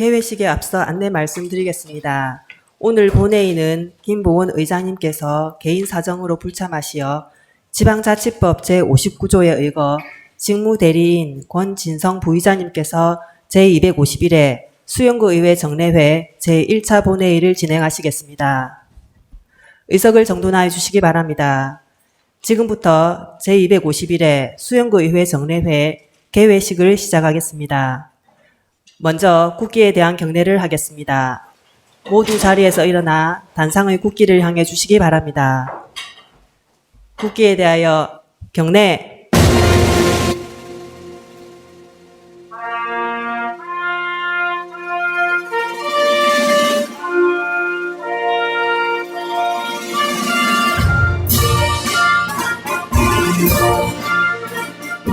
개회식에 앞서 안내 말씀드리겠습니다. 오늘 본회의는 김보원 의장님께서 개인 사정으로 불참하시어 지방자치법 제59조에 의거 직무대리인 권진성 부의장님께서 제251회 수영구 의회 정례회 제1차 본회의를 진행하시겠습니다. 의석을 정돈하여 주시기 바랍니다. 지금부터 제251회 수영구 의회 정례회 개회식을 시작하겠습니다. 먼저 국기에 대한 경례를 하겠습니다. 모두 자리에서 일어나 단상의 국기를 향해 주시기 바랍니다. 국기에 대하여 경례.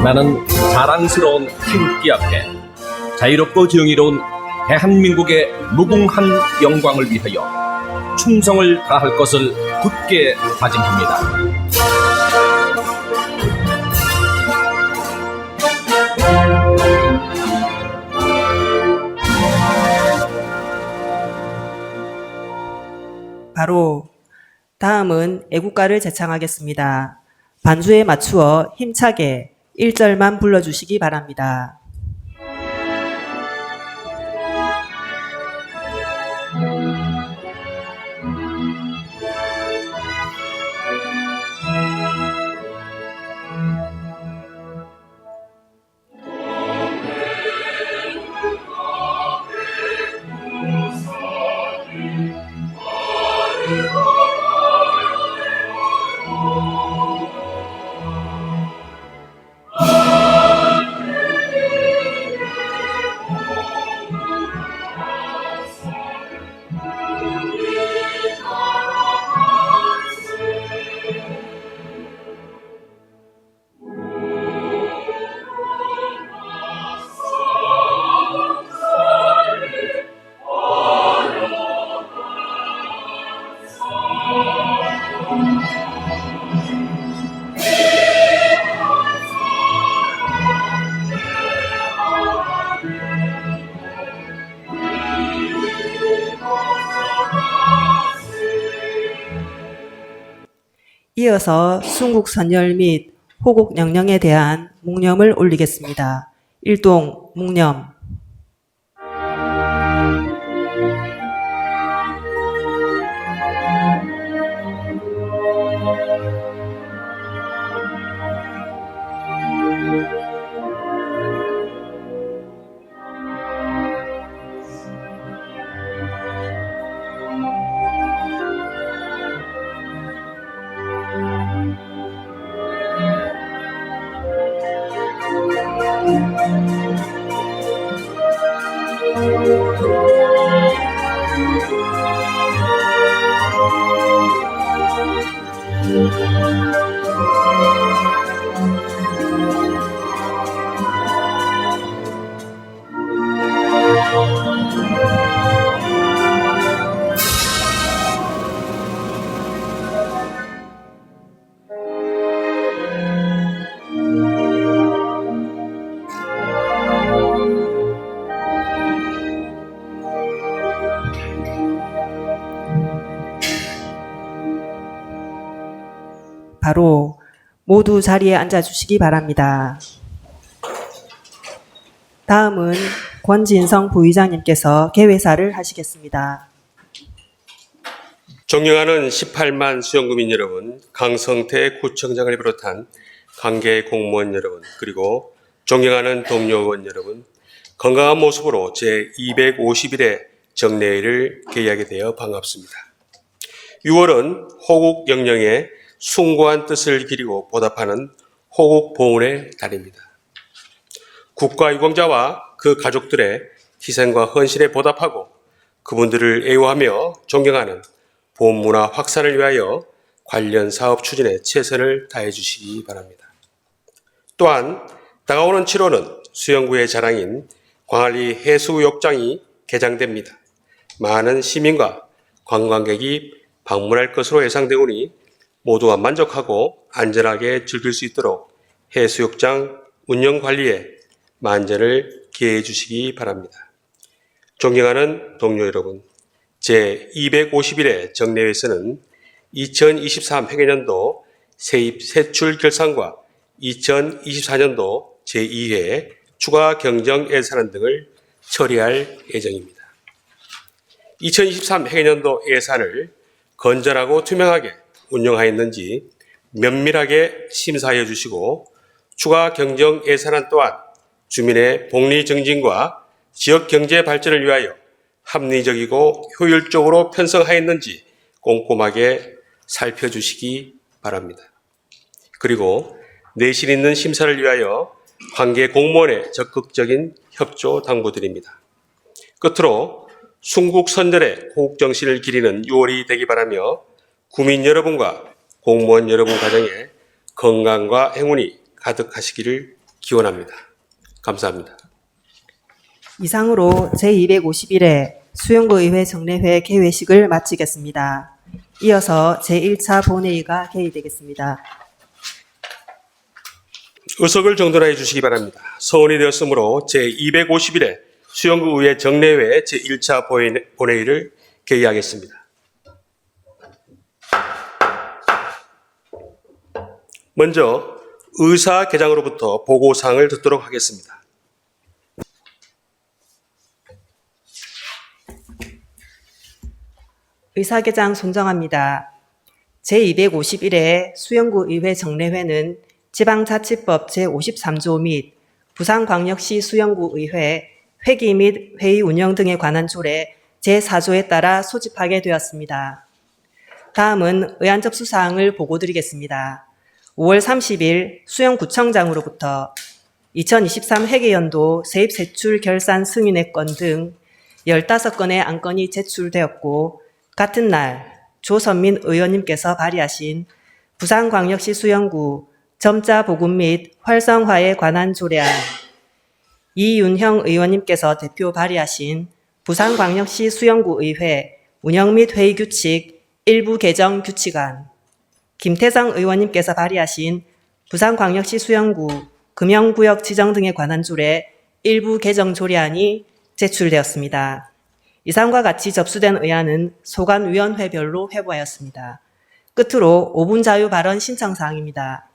나는 자랑스러운 태극기 앞에 자유롭고 정의로운 대한민국의 무궁한 영광을 위하여 충성을 다할 것을 굳게 다짐합니다. 바로 다음은 애국가를 제창하겠습니다. 반주에 맞추어 힘차게 1절만 불러주시기 바랍니다. 이어서 순국선열 및 호국영령에 대한 묵념을 올리겠습니다. 일동 묵념. 바로 모두 자리에 앉아주시기 바랍니다. 다음은 권진성 부의장님께서 개회사를 하시겠습니다. 존경하는 18만 수영구민 여러분, 강성태 구청장을 비롯한 관계 공무원 여러분, 그리고 존경하는 동료 의원 여러분, 건강한 모습으로 제251회 정례회를 개의하게 되어 반갑습니다. 6월은 호국 영령의 숭고한 뜻을 기리고 보답하는 호국 봉헌의 달입니다. 국가유공자와 그 가족들의 희생과 헌신에 보답하고 그분들을 애호하며 존경하는 보훈문화 확산을 위하여 관련 사업 추진에 최선을 다해 주시기 바랍니다. 또한 다가오는 7월은 수영구의 자랑인 광안리 해수욕장이 개장됩니다. 많은 시민과 관광객이 방문할 것으로 예상되오니 모두가 만족하고 안전하게 즐길 수 있도록 해수욕장 운영 관리에 만전을 기해해 주시기 바랍니다. 존경하는 동료 여러분, 제251회 정례회에서는 2023 회계년도 세입 세출 결산과 2024년도 제2회 추가 경정 예산안 등을 처리할 예정입니다. 2023 회계년도 예산을 건전하고 투명하게 운영하였는지 면밀하게 심사하여 주시고 추가 경정 예산안 또한 주민의 복리 증진과 지역 경제 발전을 위하여 합리적이고 효율적으로 편성하였는지 꼼꼼하게 살펴주시기 바랍니다. 그리고 내실 있는 심사를 위하여 관계 공무원의 적극적인 협조 당부드립니다. 끝으로 순국 선열의 호국 정신을 기리는 6월이 되기 바라며 구민 여러분과 공무원 여러분 가정에 건강과 행운이 가득하시기를 기원합니다. 감사합니다. 이상으로 제251회 수영구의회 정례회 개회식을 마치겠습니다. 이어서 제1차 본회의가 개의되겠습니다. 의석을 정돈하여 주시기 바랍니다. 서원이 되었으므로 제251회 수영구의회 정례회 제1차 본회의를 개의하겠습니다. 먼저 의사개장으로부터 보고사항을 듣도록 하겠습니다. 의사개장 손정합니다. 제251회 수영구의회 정례회는 지방자치법 제53조 및 부산광역시 수영구의회 회기 및 회의 운영 등에 관한 조례 제4조에 따라 소집하게 되었습니다. 다음은 의안 접수사항을 보고드리겠습니다. 5월 30일 수영구청장으로부터 2023 회계연도 세입세출 결산 승인의 건 등 15건의 안건이 제출되었고 같은 날 조선민 의원님께서 발의하신 부산광역시 수영구 점자 보급 및 활성화에 관한 조례안, 이윤형 의원님께서 대표 발의하신 부산광역시 수영구의회 운영 및 회의 규칙 일부 개정 규칙안, 김태성 의원님께서 발의하신 부산광역시 수영구 금영구역 지정 등에 관한 조례 일부 개정 조례안이 제출되었습니다. 이상과 같이 접수된 의안은 소관위원회별로 회부하였습니다. 끝으로 5분 자유 발언 신청사항입니다.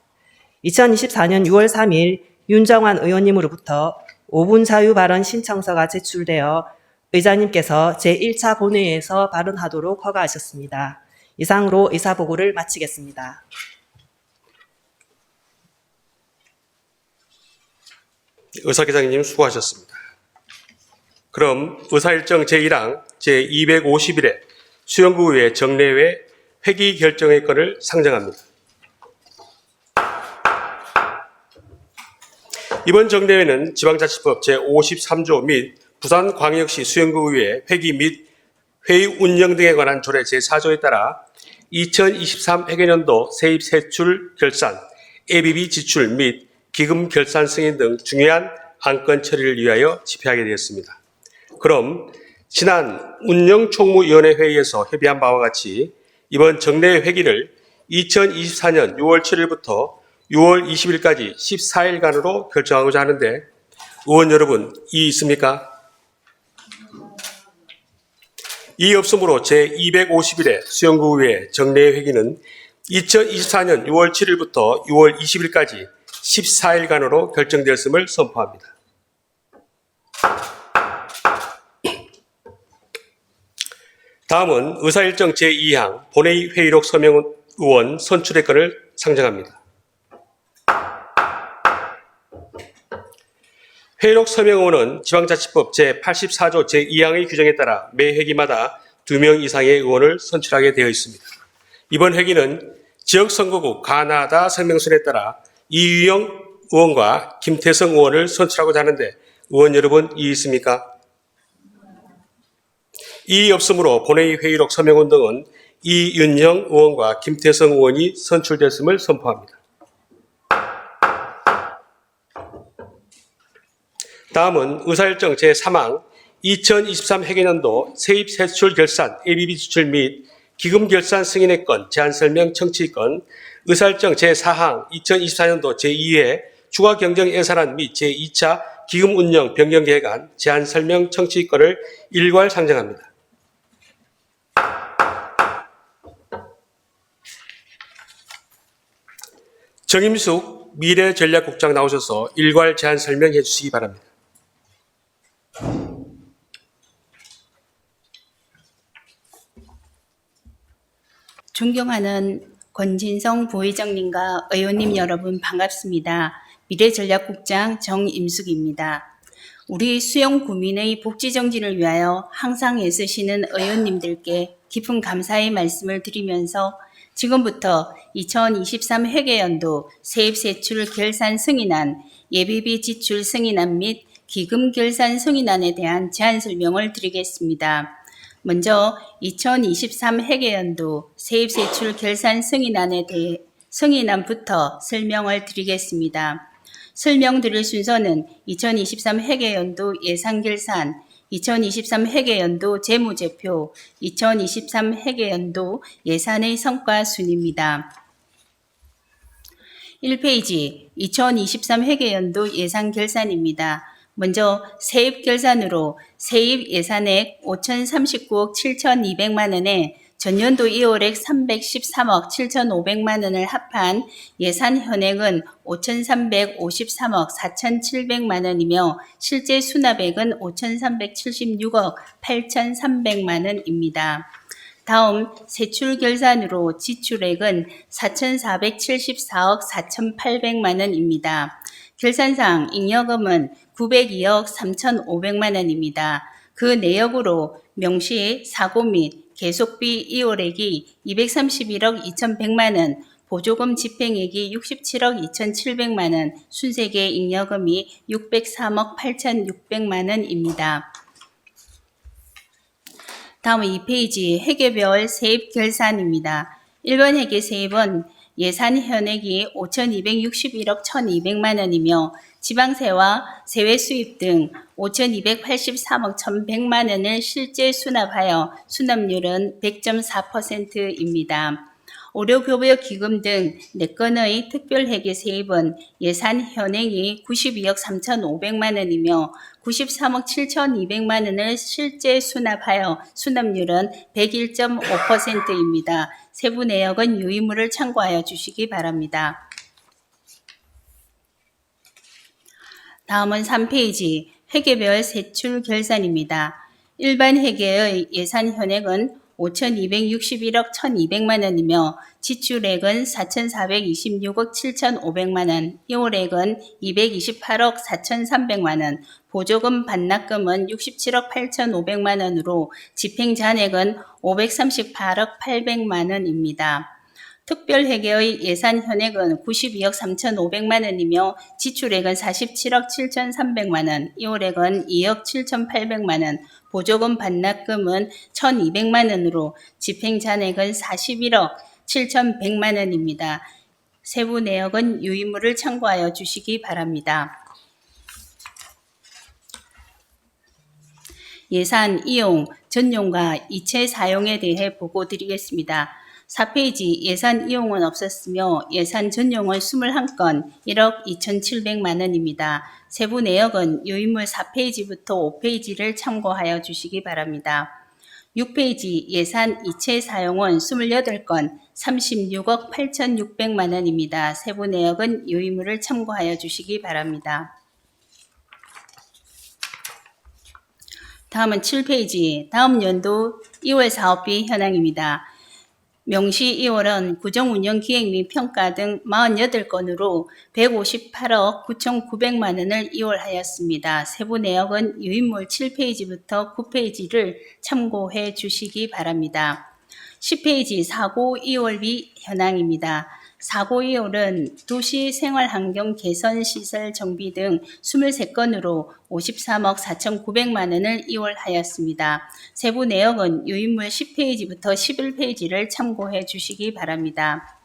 2024년 6월 3일 윤정환 의원님으로부터 5분 자유 발언 신청서가 제출되어 의장님께서 제1차 본회의에서 발언하도록 허가하셨습니다. 이상으로 의사보고를 마치겠습니다. 의사개장님 수고하셨습니다. 그럼 의사일정 제1항 제251회 수영구의회 정례회 회기 결정의 건을 상정합니다. 이번 정례회는 지방자치법 제53조 및 부산광역시 수영구의회 회기 및 회의 운영 등에 관한 조례 제4조에 따라 2023 회계년도 세입세출 결산, ABB 지출 및 기금 결산 승인 등 중요한 안건 처리를 위하여 집회하게 되었습니다. 그럼 지난 운영총무위원회 회의에서 협의한 바와 같이 이번 정례회 회기를 2024년 6월 7일부터 6월 20일까지 14일간으로 결정하고자 하는데 의원 여러분 이의 있습니까? 이의 없으므로 제251회 수영구의회 정례회 회기는 2024년 6월 7일부터 6월 20일까지 14일간으로 결정되었음을 선포합니다. 다음은 의사일정 제2항 본회의 회의록 서명 의원 선출의 건을 상정합니다. 회의록 서명 의원은 지방자치법 제84조 제2항의 규정에 따라 매 회기마다 2명 이상의 의원을 선출하게 되어 있습니다. 이번 회기는 지역선거구 가나다 성명순에 따라 이유영 의원과 김태성 의원을 선출하고자 하는데 의원 여러분 이의 있습니까? 이의 없으므로 본회의 회의록 서명원 등은 이윤형 의원과 김태성 의원이 선출됐음을 선포합니다. 다음은 의사일정 제3항 2023 회계년도 세입세출 결산 ABB 지출 및 기금 결산 승인의 건 제안설명 청취건, 의사일정 제4항 2024년도 제2회 추가 경정 예산안 및 제2차 기금 운영 변경 계획안 제안 설명 청취권을 일괄 상정합니다. 정임숙 미래전략국장 나오셔서 일괄 제안 설명해 주시기 바랍니다. 존경하는 권진성 부회장님과 의원님 여러분 반갑습니다. 미래전략국장 정임숙입니다. 우리 수영구민의 복지정진을 위하여 항상 애쓰시는 의원님들께 깊은 감사의 말씀을 드리면서 지금부터 2023 회계연도 세입세출 결산 승인안, 예비비 지출 승인안 및 기금 결산 승인안에 대한 제안 설명을 드리겠습니다. 먼저 2023 회계연도 세입세출 결산 승인안에 대해 승인안부터 설명을 드리겠습니다. 설명드릴 순서는 2023 회계연도 예산결산, 2023 회계연도 재무제표, 2023 회계연도 예산의 성과 순입니다. 1페이지 2023 회계연도 예산결산입니다. 먼저 세입결산으로 세입 예산액 5,039억 7,200만 원에 전년도 2월액 313억 7,500만 원을 합한 예산 현액은 5,353억 4,700만 원이며 실제 수납액은 5,376억 8,300만 원입니다. 다음 세출 결산으로 지출액은 4,474억 4,800만 원입니다. 결산상 잉여금은 902억 3,500만 원입니다. 그 내역으로 명시 사고 및 계속비 2월액이 231억 2,100만 원, 보조금 집행액이 67억 2,700만 원, 순세계 잉여금이 603억 8,600만 원입니다. 다음 2페이지 회계별 세입 결산입니다. 1번 회계 세입은 예산 현액이 5,261억 1,200만 원이며 지방세와 세외 수입 등 5,283억 1,100만 원을 실제 수납하여 수납률은 100.4%입니다. 의료급여 기금 등 4건의 특별회계 세입은 예산 현행이 92억 3,500만 원이며 93억 7,200만 원을 실제 수납하여 수납률은 101.5%입니다. 세부 내역은 유의물을 참고하여 주시기 바랍니다. 다음은 3페이지 회계별 세출 결산입니다. 일반 회계의 예산 현액은 5,261억 1,200만 원이며 지출액은 4,426억 7,500만 원, 이월액은 228억 4,300만 원, 보조금 반납금은 67억 8,500만 원으로 집행 잔액은 538억 800만 원입니다. 특별회계의 예산 현액은 92억 3,500만 원이며 지출액은 47억 7,300만 원, 이월액은 2억 7,800만 원, 보조금 반납금은 1,200만 원으로 집행 잔액은 41억 7,100만 원입니다. 세부 내역은 유의물을 참고하여 주시기 바랍니다. 예산 이용, 전용과 이체 사용에 대해 보고 드리겠습니다. 4페이지 예산 이용은 없었으며 예산 전용은 21건 1억 2,700만 원입니다. 세부 내역은 유의물 4페이지부터 5페이지를 참고하여 주시기 바랍니다. 6페이지 예산 이체 사용은 28건 36억 8,600만 원입니다. 세부 내역은 유의물을 참고하여 주시기 바랍니다. 다음은 7페이지 다음 연도 2월 사업비 현황입니다. 명시 2월은 구정운영 기획 및 평가 등 48건으로 158억 9,900만 원을 이월하였습니다. 세부 내역은 유인물 7페이지부터 9페이지를 참고해 주시기 바랍니다. 10페이지 사고 2월비 현황입니다. 사고 2월은 도시 생활환경 개선 시설 정비 등 23건으로 53억 4,900만 원을 이월하였습니다. 세부 내역은 유인물 10페이지부터 11페이지를 참고해 주시기 바랍니다.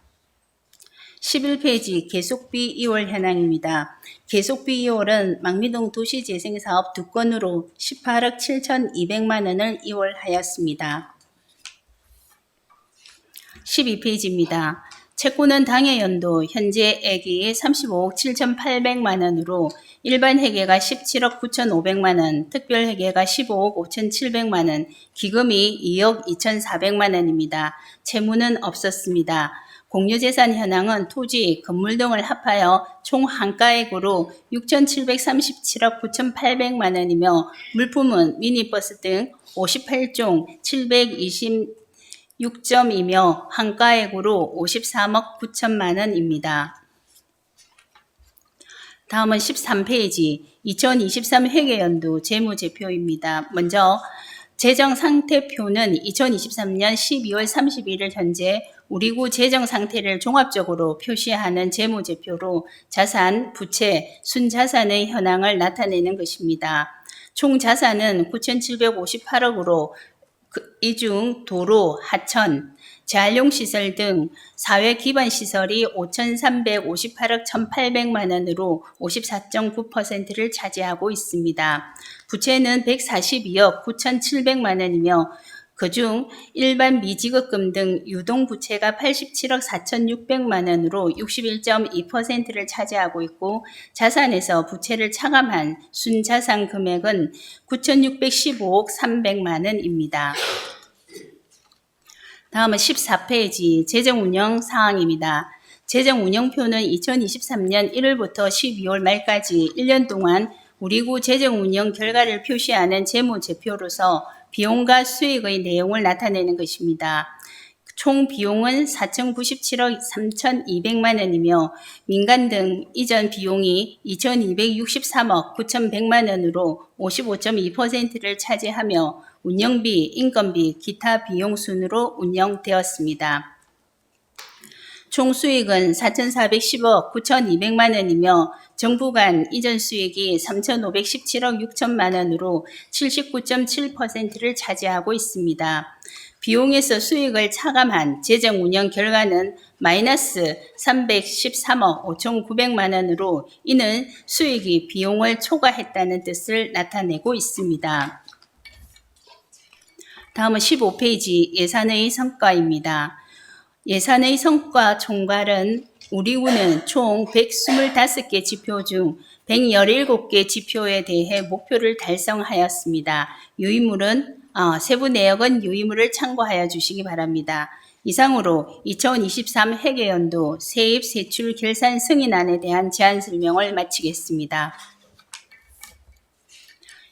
11페이지 계속비 2월 현황입니다. 계속비 2월은 망미동 도시재생사업 2건으로 18억 7,200만 원을 이월하였습니다. 12페이지입니다. 채권은 당해 연도 현재액이 35억 7,800만 원으로 일반 회계가 17억 9,500만 원, 특별 회계가 15억 5,700만 원, 기금이 2억 2,400만 원입니다. 채무는 없었습니다. 공유재산 현황은 토지, 건물 등을 합하여 총 한가액으로 6,737억 9,800만 원이며 물품은 미니버스 등 58종 726점이며 한가액으로 53억 9천만 원입니다. 다음은 13페이지 2023 회계연도 재무제표입니다. 먼저 재정상태표는 2023년 12월 31일 현재 우리구 재정상태를 종합적으로 표시하는 재무제표로 자산, 부채, 순자산의 현황을 나타내는 것입니다. 총 자산은 9,758억으로 이 중 도로, 하천, 재활용시설 등 사회기반시설이 5,358억 1,800만 원으로 54.9%를 차지하고 있습니다. 부채는 142억 9,700만 원이며 그중 일반 미지급금 등 유동부채가 87억 4,600만 원으로 61.2%를 차지하고 있고 자산에서 부채를 차감한 순자산 금액은 9,615억 300만 원입니다. 다음은 14페이지 재정운영 사항입니다. 재정운영표는 2023년 1월부터 12월 말까지 1년 동안 우리구 재정운영 결과를 표시하는 재무제표로서 비용과 수익의 내용을 나타내는 것입니다. 총 비용은 4,097억 3,200만 원이며 민간 등 이전 비용이 2,263억 9,100만 원으로 55.2%를 차지하며 운영비, 인건비, 기타 비용 순으로 운영되었습니다. 총 수익은 4,410억 9,200만 원이며 정부 간 이전 수익이 3,517억 6천만 원으로 79.7%를 차지하고 있습니다. 비용에서 수익을 차감한 재정운영 결과는 마이너스 313억 5,900만 원으로 이는 수익이 비용을 초과했다는 뜻을 나타내고 있습니다. 다음은 15페이지 예산의 성과입니다. 예산의 성과 총괄은 우리구는 총 125개 지표 중 117개 지표에 대해 목표를 달성하였습니다. 유의물은 세부 내역은 유의물을 참고하여 주시기 바랍니다. 이상으로 2023 회계연도 세입 세출 결산 승인안에 대한 제안 설명을 마치겠습니다.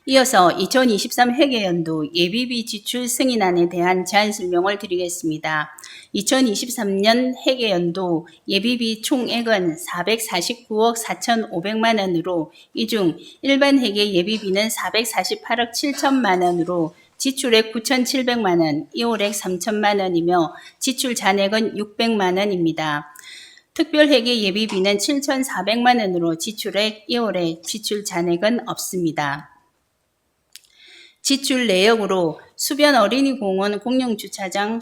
이어서 2023 회계연도 예비비 지출 승인안에 대한 제안 설명을 드리겠습니다. 2023년 회계연도 예비비 총액은 449억 4,500만 원으로 이 중 일반 회계 예비비는 448억 7천만 원으로 지출액 9,700만 원, 이월액 3천만 원이며 지출 잔액은 600만 원입니다. 특별회계 예비비는 7,400만 원으로 지출액, 이월액, 지출 잔액은 없습니다. 지출 내역으로 수변 어린이공원 공영주차장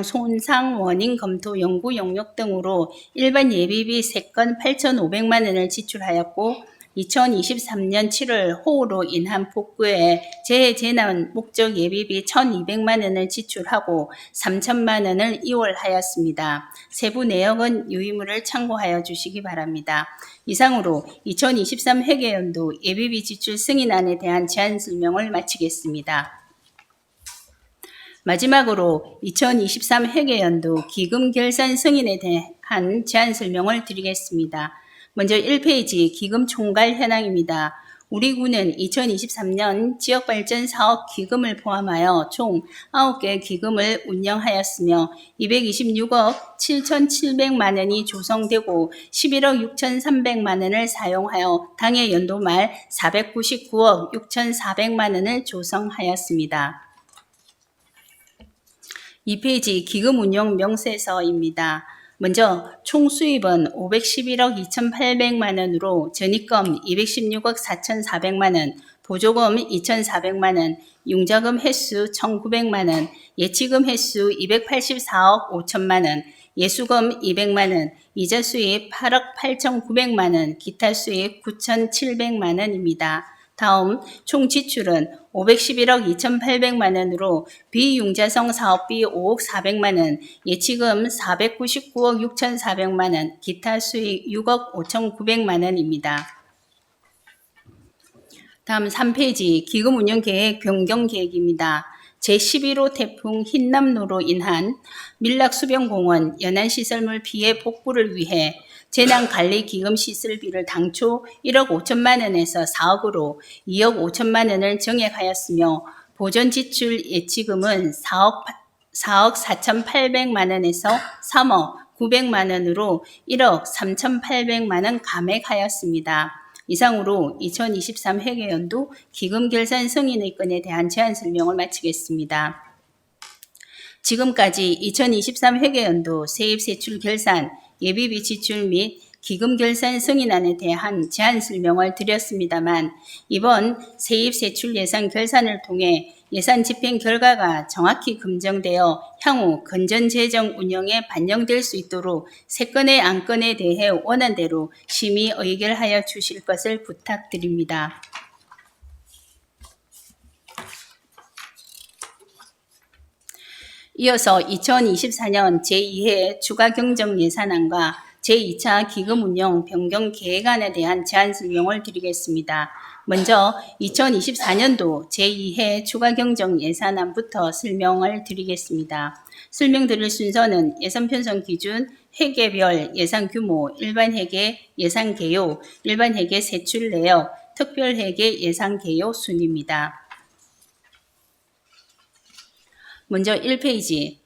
손상 원인 검토 연구 용역 등으로 일반 예비비 3건 8,500만 원을 지출하였고 2023년 7월 호우로 인한 폭우에 재해재난 목적 예비비 1,200만 원을 지출하고 3천만 원을 이월하였습니다. 세부 내역은 유의물을 참고하여 주시기 바랍니다. 이상으로 2023 회계연도 예비비 지출 승인안에 대한 제안 설명을 마치겠습니다. 마지막으로 2023 회계연도 기금 결산 승인에 대한 제안 설명을 드리겠습니다. 먼저 1페이지 기금 총괄 현황입니다. 우리구는 2023년 지역발전 사업 기금을 포함하여 총 9개 기금을 운영하였으며 226억 7,700만 원이 조성되고 11억 6,300만 원을 사용하여 당해 연도 말 499억 6,400만 원을 조성하였습니다. 2페이지 기금 운용 명세서입니다. 먼저 총 수입은 511억 2,800만 원으로 전입금 216억 4,400만 원, 보조금 2,400만 원, 융자금 횟수 1,900만 원, 예치금 횟수 284억 5천만 원, 예수금 200만 원, 이자 수입 8억 8,900만 원, 기타 수입 9,700만 원입니다. 다음 총 지출은 511억 2,800만 원으로 비융자성 사업비 5억 400만 원, 예치금 499억 6,400만 원, 기타 수익 6억 5,900만 원입니다. 다음 3페이지 기금 운영 계획 변경 계획입니다. 제11호 태풍 흰남노로 인한 밀락수변공원 연안시설물 피해 복구를 위해 재난관리기금 시설비를 당초 1억 5천만 원에서 4억으로 2억 5천만 원을 정액하였으며 보존 지출 예치금은 4억 4,800만 원에서 3억 900만 원으로 1억 3,800만 원 감액하였습니다. 이상으로 2023 회계연도 기금 결산 승인의 건에 대한 제안 설명을 마치겠습니다. 지금까지 2023 회계연도 세입 세출 결산, 예비비 지출 및 기금 결산 승인안에 대한 제안 설명을 드렸습니다만 이번 세입 세출 예산 결산을 통해 예산 집행 결과가 정확히 검증되어 향후 건전 재정 운영에 반영될 수 있도록 세 건의 안건에 대해 원안대로 심의 의결하여 주실 것을 부탁드립니다. 이어서 2024년 제2회 추가 경정 예산안과 제2차 기금운영 변경 계획안에 대한 제안 설명을 드리겠습니다. 먼저 2024년도 제2회 추가 경정 예산안부터 설명을 드리겠습니다. 설명드릴 순서는 예산 편성 기준, 회계별 예산 규모, 일반 회계 예산 개요, 일반 회계 세출 내역, 특별 회계 예산 개요 순입니다. 먼저 1페이지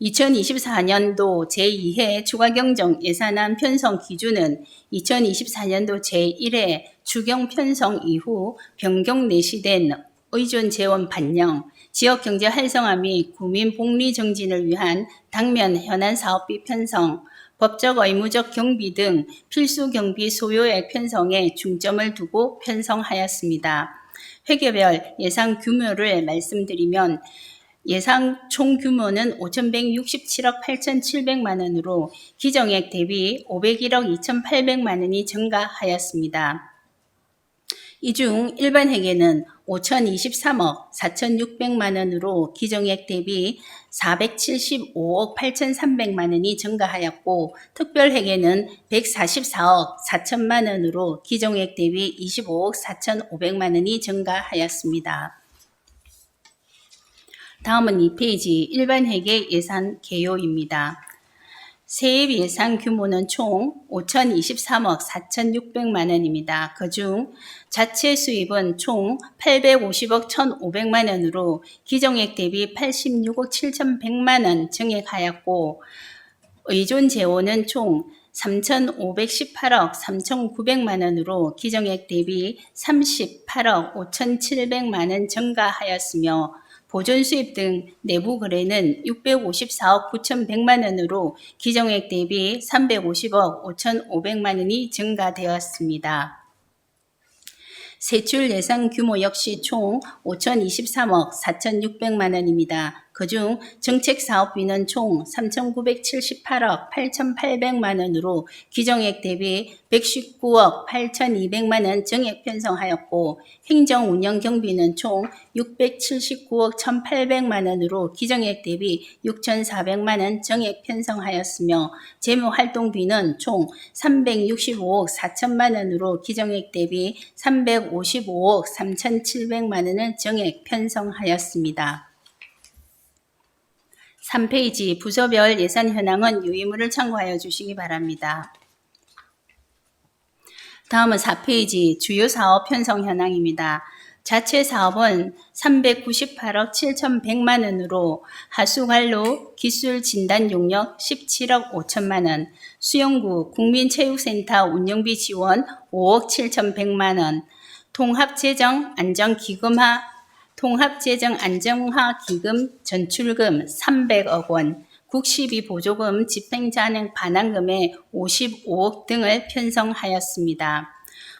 2024년도 제2회 추가경정 예산안 편성 기준은 2024년도 제1회 추경 편성 이후 변경 내시된 의존 재원 반영, 지역경제 활성화 및 구민 복리 정진을 위한 당면 현안 사업비 편성, 법적 의무적 경비 등 필수 경비 소요액 편성에 중점을 두고 편성하였습니다. 회계별 예산 규모를 말씀드리면 예상 총 규모는 5,167억 8,700만 원으로 기정액 대비 501억 2,800만 원이 증가하였습니다. 이 중 일반 회계는 5,023억 4,600만 원으로 기정액 대비 475억 8,300만 원이 증가하였고 특별 회계는 144억 4천만 원으로 기정액 대비 25억 4,500만 원이 증가하였습니다. 다음은 2페이지 일반 회계 예산 개요입니다. 세입 예산 규모는 총 5,023억 4,600만 원입니다. 그중 자체 수입은 총 850억 1,500만 원으로 기정액 대비 86억 7,100만 원 증액하였고 의존 재원은 총 3,518억 3,900만 원으로 기정액 대비 38억 5,700만 원 증가하였으며 보존 수입 등 내부 거래는 654억 9,100만 원으로 기정액 대비 350억 5,500만 원이 증가되었습니다. 세출 예산 규모 역시 총 5,023억 4,600만 원입니다. 그중 정책 사업비는 총 3,978억 8,800만 원으로 기정액 대비 119억 8,200만 원 증액 편성하였고 행정 운영 경비는 총 679억 1,800만 원으로 기정액 대비 6,400만 원 증액 편성하였으며 재무 활동비는 총 365억 4천만 원으로 기정액 대비 355억 3,700만 원을 증액 편성하였습니다. 3페이지 부서별 예산 현황은 유의물을 참고하여 주시기 바랍니다. 다음은 4페이지 주요 사업 편성 현황입니다. 자체 사업은 398억 7,100만 원으로 하수관로 기술 진단 용역 17억 5천만 원, 수영구 국민체육센터 운영비 지원 5억 7,100만 원, 통합재정 안정화 기금 전출금 300억 원, 국시비 보조금 집행자능 반환금의 55억 등을 편성하였습니다.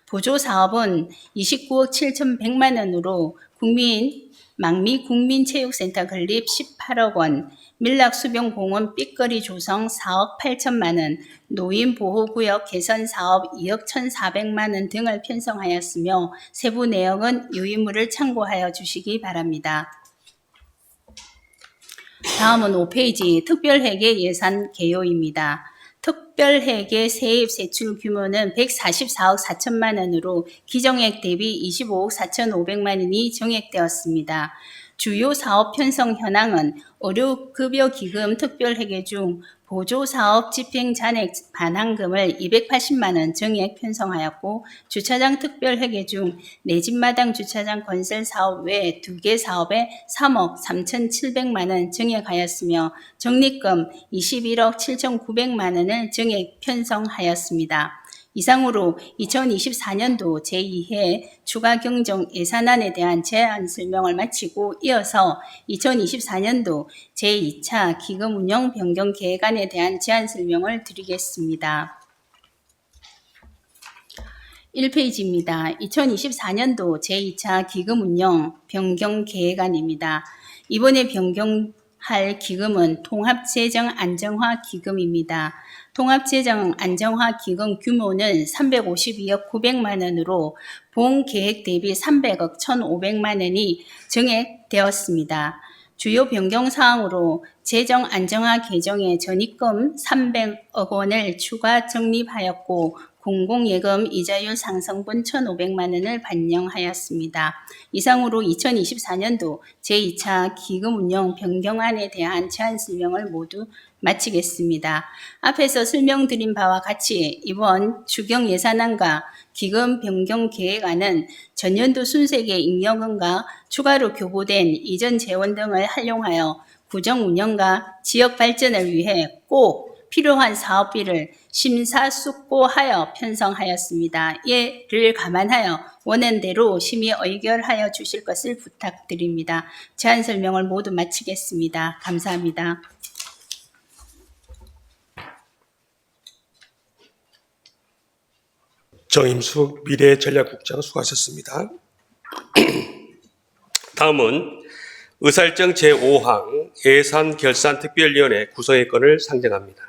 보조사업은 29억 7,100만 원으로 망미 국민체육센터 건립 18억 원, 밀락수변공원 삐거리 조성 4억 8천만 원, 노인보호구역 개선 사업 2억 1,400만 원 등을 편성하였으며 세부 내역은 유의물을 참고하여 주시기 바랍니다. 다음은 5페이지 특별회계 예산 개요입니다. 특별회계 세입 세출 규모는 144억 4천만 원으로 기정액 대비 25억 4,500만 원이 정액되었습니다. 주요 사업 편성 현황은 의료급여기금 특별회계 중 보조사업 집행 잔액 반환금을 280만 원 정액 편성하였고, 주차장 특별회계 중 내 집마당 주차장 건설 사업 외 2개 사업에 3억 3,700만 원 정액하였으며 적립금 21억 7,900만 원을 정액 편성하였습니다. 이상으로 2024년도 제2회 추가 경정 예산안에 대한 제안 설명을 마치고 이어서 2024년도 제2차 기금 운영 변경 계획안에 대한 제안 설명을 드리겠습니다. 1페이지입니다. 2024년도 제2차 기금 운영 변경 계획안입니다. 이번에 변경할 기금은 통합재정 안정화 기금입니다. 통합재정 안정화 기금 규모는 352억 900만 원으로 본 계획 대비 300억 1,500만 원이 정액되었습니다. 주요 변경 사항으로 재정 안정화 계정에 전입금 300억 원을 추가 적립하였고, 공공예금 이자율 상승분 1,500만 원을 반영하였습니다. 이상으로 2024년도 제2차 기금 운영 변경안에 대한 제안 설명을 모두 마치겠습니다. 앞에서 설명드린 바와 같이 이번 추경 예산안과 기금 변경 계획안은 전년도 순세계 잉여금과 추가로 교부된 이전 재원 등을 활용하여 구정 운영과 지역 발전을 위해 꼭 필요한 사업비를 심사숙고하여 편성하였습니다. 이를 감안하여 원안대로 심의 의결하여 주실 것을 부탁드립니다. 제안 설명을 모두 마치겠습니다. 감사합니다. 정임숙 미래전략국장 수고하셨습니다. 다음은 의사일정 제5항 예산결산특별위원회 구성의 건을 상정합니다.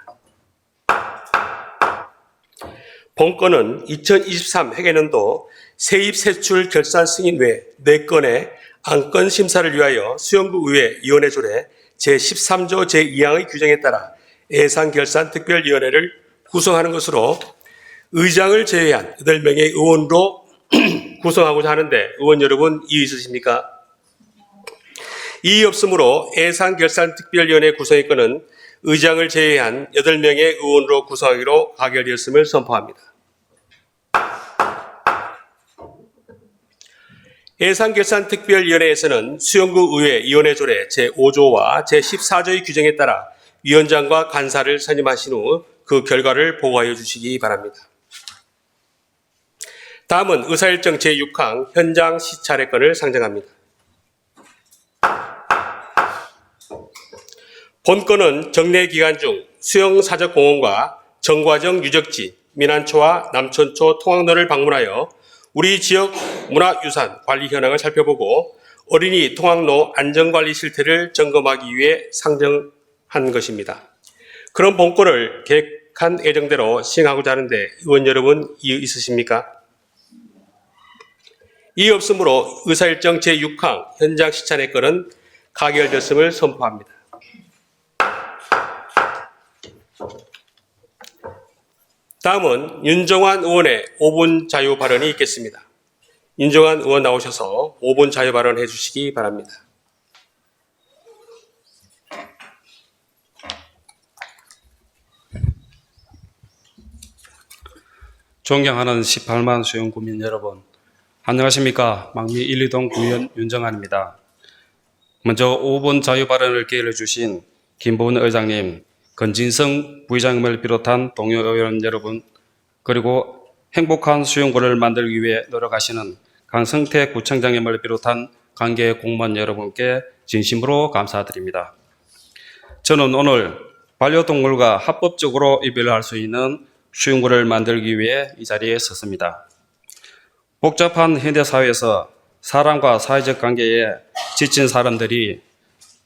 본건은 2023 회계년도 세입세출 결산 승인 외 4건의 안건 심사를 위하여 수영구의회 위원회 조례 제13조 제2항의 규정에 따라 예산결산특별위원회를 구성하는 것으로 의장을 제외한 8명의 의원으로 구성하고자 하는데 의원 여러분 이의 있으십니까? 이의 없으므로 예산결산특별위원회 구성의 건은 의장을 제외한 8명의 의원으로 구성하기로 가결되었음을 선포합니다. 예산결산특별위원회에서는 수영구 의회 위원회 조례 제5조와 제14조의 규정에 따라 위원장과 간사를 선임하신 후 그 결과를 보고하여 주시기 바랍니다. 다음은 의사일정 제6항 현장 시찰의 건을 상정합니다. 본건은 정례 기간 중 수영사적공원과 정과정 유적지, 민안초와 남천초 통학로를 방문하여 우리 지역 문화유산 관리 현황을 살펴보고 어린이 통학로 안전관리 실태를 점검하기 위해 상정한 것입니다. 그런 본건을 계획한 예정대로 시행하고자 하는데 의원 여러분 이의 있으십니까? 이의 없으므로 의사일정 제6항 현장 시찰의 건은 가결되었음을 선포합니다. 다음은 윤정환 의원의 5분 자유 발언이 있겠습니다. 윤정환 의원 나오셔서 5분 자유 발언해 주시기 바랍니다. 존경하는 18만 수영구민 여러분, 안녕하십니까? 망미 1, 2동 구의원 윤정환입니다. 먼저 5분 자유 발언을 기회를 주신 김보은 의장님, 건진성 부의장님을 비롯한 동료 의원 여러분, 그리고 행복한 수영구를 만들기 위해 노력하시는 강성태 구청장님을 비롯한 관계 공무원 여러분께 진심으로 감사드립니다. 저는 오늘 반려동물과 합법적으로 입양을 할 수 있는 수영구를 만들기 위해 이 자리에 섰습니다. 복잡한 현대사회에서 사람과 사회적 관계에 지친 사람들이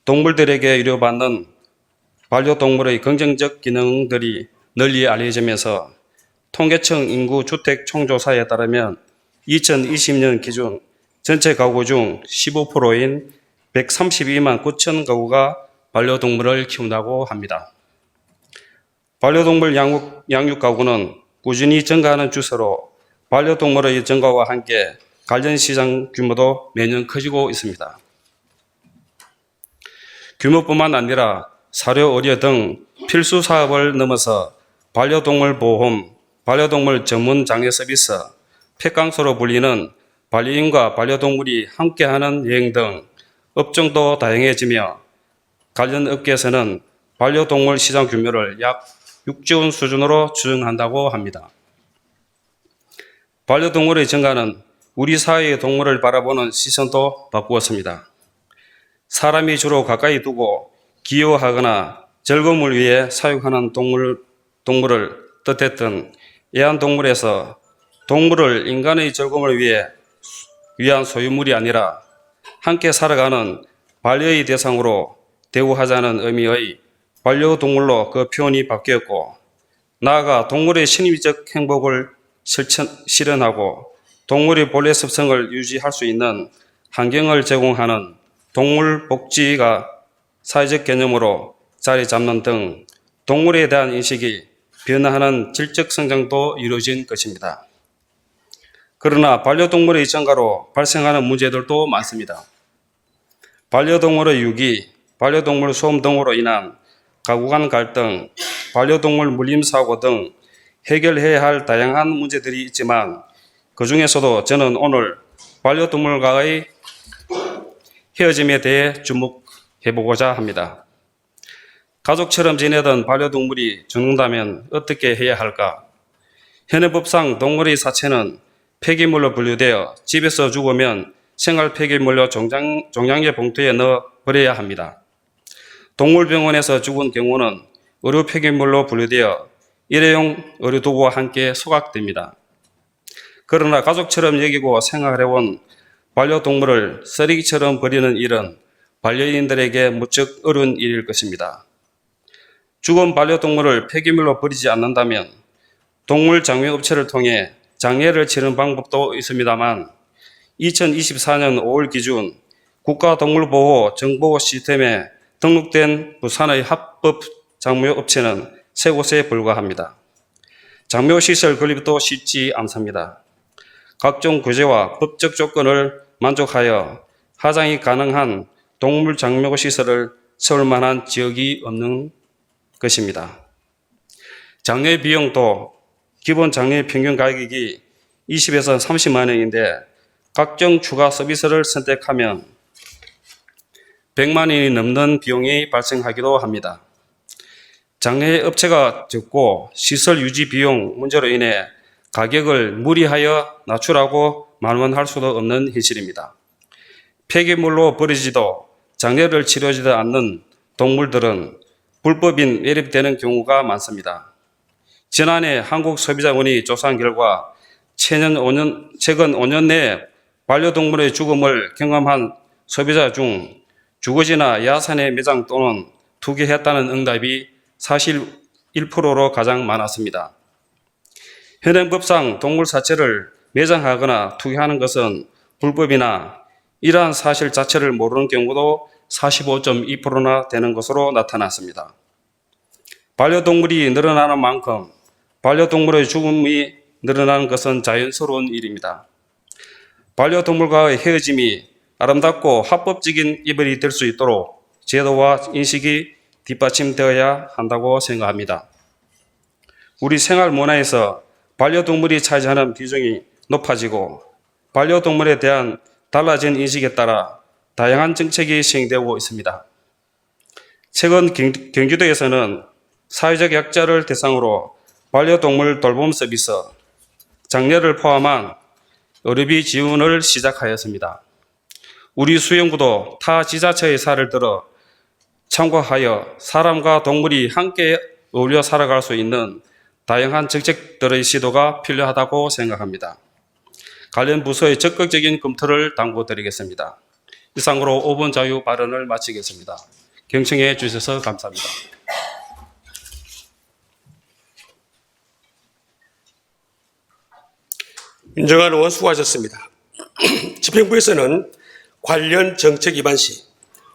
동물들에게 의료받는 반려동물의 긍정적 기능들이 널리 알려지면서 통계청 인구 주택 총조사에 따르면 2020년 기준 전체 가구 중 15%인 132만 9천 가구가 반려동물을 키운다고 합니다. 반려동물 양육 가구는 꾸준히 증가하는 추세로 반려동물의 증가와 함께 관련 시장 규모도 매년 커지고 있습니다. 규모뿐만 아니라 사료, 의료 등 필수 사업을 넘어서 반려동물 보험, 반려동물 전문 장애 서비스, 펫강소로 불리는 반려인과 반려동물이 함께하는 여행 등 업종도 다양해지며 관련 업계에서는 반려동물 시장 규모를 약 6조 원 수준으로 추정한다고 합니다. 반려동물의 증가는 우리 사회의 동물을 바라보는 시선도 바꾸었습니다. 사람이 주로 가까이 두고 귀여워하거나 즐거움을 위해 사육하는 동물을 뜻했던 애완동물에서 동물을 인간의 즐거움을 위한 소유물이 아니라 함께 살아가는 반려의 대상으로 대우하자는 의미의 반려동물로 그 표현이 바뀌었고, 나아가 동물의 심리적 행복을 실현하고 동물의 본래 습성을 유지할 수 있는 환경을 제공하는 동물 복지가 사회적 개념으로 자리 잡는 등 동물에 대한 인식이 변화하는 질적 성장도 이루어진 것입니다. 그러나 반려동물의 증가로 발생하는 문제들도 많습니다. 반려동물의 유기, 반려동물 소음 등으로 인한 가구 간 갈등, 반려동물 물림사고 등 해결해야 할 다양한 문제들이 있지만 그 중에서도 저는 오늘 반려동물과의 헤어짐에 대해 주목해보고자 합니다. 가족처럼 지내던 반려동물이 죽는다면 어떻게 해야 할까? 현행 법상 동물의 사체는 폐기물로 분류되어 집에서 죽으면 생활 폐기물로 종량제 봉투에 넣어 버려야 합니다. 동물병원에서 죽은 경우는 의료 폐기물로 분류되어 일회용 의료도구와 함께 소각됩니다. 그러나 가족처럼 여기고 생활해온 반려동물을 쓰레기처럼 버리는 일은 반려인들에게 무척 어려운 일일 것입니다. 죽은 반려동물을 폐기물로 버리지 않는다면 동물 장례업체를 통해 장례를 치르는 방법도 있습니다만 2024년 5월 기준 국가동물보호 정보 시스템에 등록된 부산의 합법 장묘업체는 3곳에 불과합니다. 장묘시설 건립도 쉽지 않습니다. 각종 규제와 법적 조건을 만족하여 하장이 가능한 동물 장묘시설을 세울 만한 지역이 없는 것입니다. 장례 비용도 기본 장례 평균 가격이 20에서 30만 원인데 각종 추가 서비스를 선택하면 100만 원이 넘는 비용이 발생하기도 합니다. 장례 업체가 적고 시설 유지 비용 문제로 인해 가격을 무리하여 낮추라고 말만 할 수도 없는 현실입니다. 폐기물로 버리지도 장례를 치러지도 않는 동물들은 불법인 매립되는 경우가 많습니다. 지난해 한국소비자원이 조사한 결과 최근 5년 내에 반려동물의 죽음을 경험한 소비자 중 주거지나 야산의 매장 또는 투기했다는 응답이 사실 1%로 가장 많았습니다. 현행 법상 동물 사체를 매장하거나 투기하는 것은 불법이나 이러한 사실 자체를 모르는 경우도 45.2%나 되는 것으로 나타났습니다. 반려동물이 늘어나는 만큼 반려동물의 죽음이 늘어나는 것은 자연스러운 일입니다. 반려동물과의 헤어짐이 아름답고 합법적인 이별이 될 수 있도록 제도와 인식이 뒷받침되어야 한다고 생각합니다. 우리 생활 문화에서 반려동물이 차지하는 비중이 높아지고 반려동물에 대한 달라진 인식에 따라 다양한 정책이 시행되고 있습니다. 최근 경기도에서는 사회적 약자를 대상으로 반려동물 돌봄 서비스, 장례를 포함한 의료비 지원을 시작하였습니다. 우리 수영구도 타 지자체의 사례를 들어 참고하여 사람과 동물이 함께 어울려 살아갈 수 있는 다양한 정책들의 시도가 필요하다고 생각합니다. 관련 부서의 적극적인 검토를 당부드리겠습니다. 이상으로 5분 자유 발언을 마치겠습니다. 경청해 주셔서 감사합니다. 윤정한 의원 수고하셨습니다. 집행부에서는 관련 정책 위반 시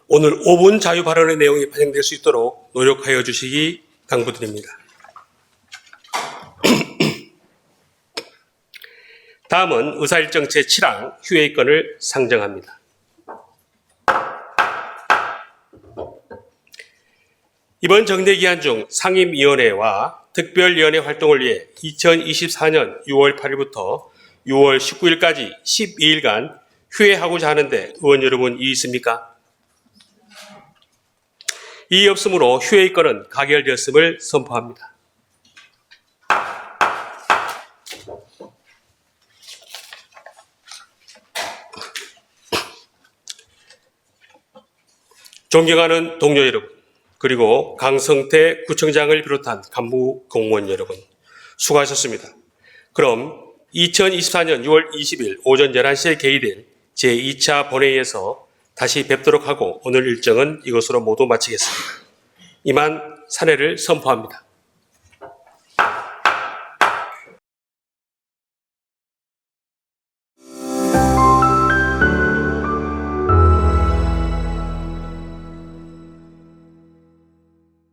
오늘 5분 자유 발언의 내용이 반영될 수 있도록 노력하여 주시기 당부드립니다. 다음은 의사일정 제7항 휴회권을 상정합니다. 이번 정대기한 중 상임위원회와 특별위원회 활동을 위해 2024년 6월 8일부터 6월 19일까지 12일간 휴회하고자 하는데 의원 여러분 이의 있습니까? 이의 없으므로 휴회권은 가결되었음을 선포합니다. 존경하는 동료 여러분, 그리고 강성태 구청장을 비롯한 간부 공무원 여러분, 수고하셨습니다. 그럼 2024년 6월 20일 오전 11시에 개의될 제2차 본회의에서 다시 뵙도록 하고 오늘 일정은 이것으로 모두 마치겠습니다. 이만 사례를 선포합니다.